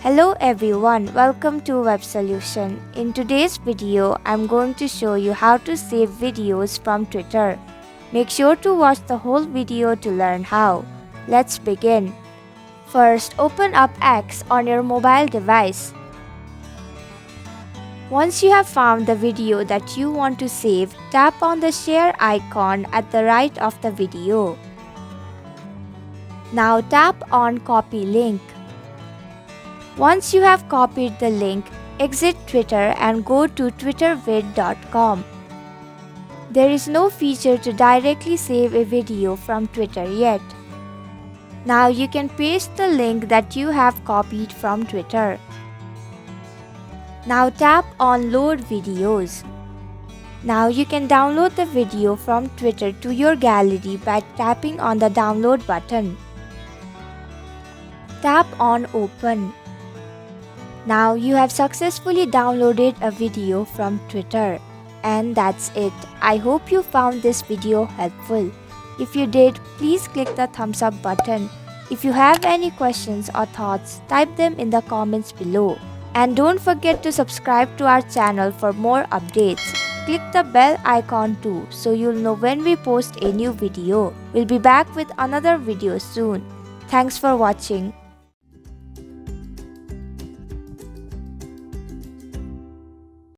Hello everyone, welcome to Web Solution. In today's video, I'm going to show you how to save videos from Twitter. Make sure to watch the whole video to learn how. Let's begin. First, open up X on your mobile device. Once you have found the video that you want to save, tap on the share icon at the right of the video. Now tap on copy link. Once you have copied the link, exit Twitter and go to twittervid.com. There is no feature to directly save a video from Twitter yet. Now you can paste the link that you have copied from Twitter. Now tap on Load Videos. Now you can download the video from Twitter to your gallery by tapping on the download button. Tap on Open. Now you have successfully downloaded a video from Twitter. And that's it. I hope you found this video helpful. If you did, please click the thumbs up button. If you have any questions or thoughts, type them in the comments below. And don't forget to subscribe to our channel for more updates. Click the bell icon too so you'll know when we post a new video. We'll be back with another video soon. Thanks for watching.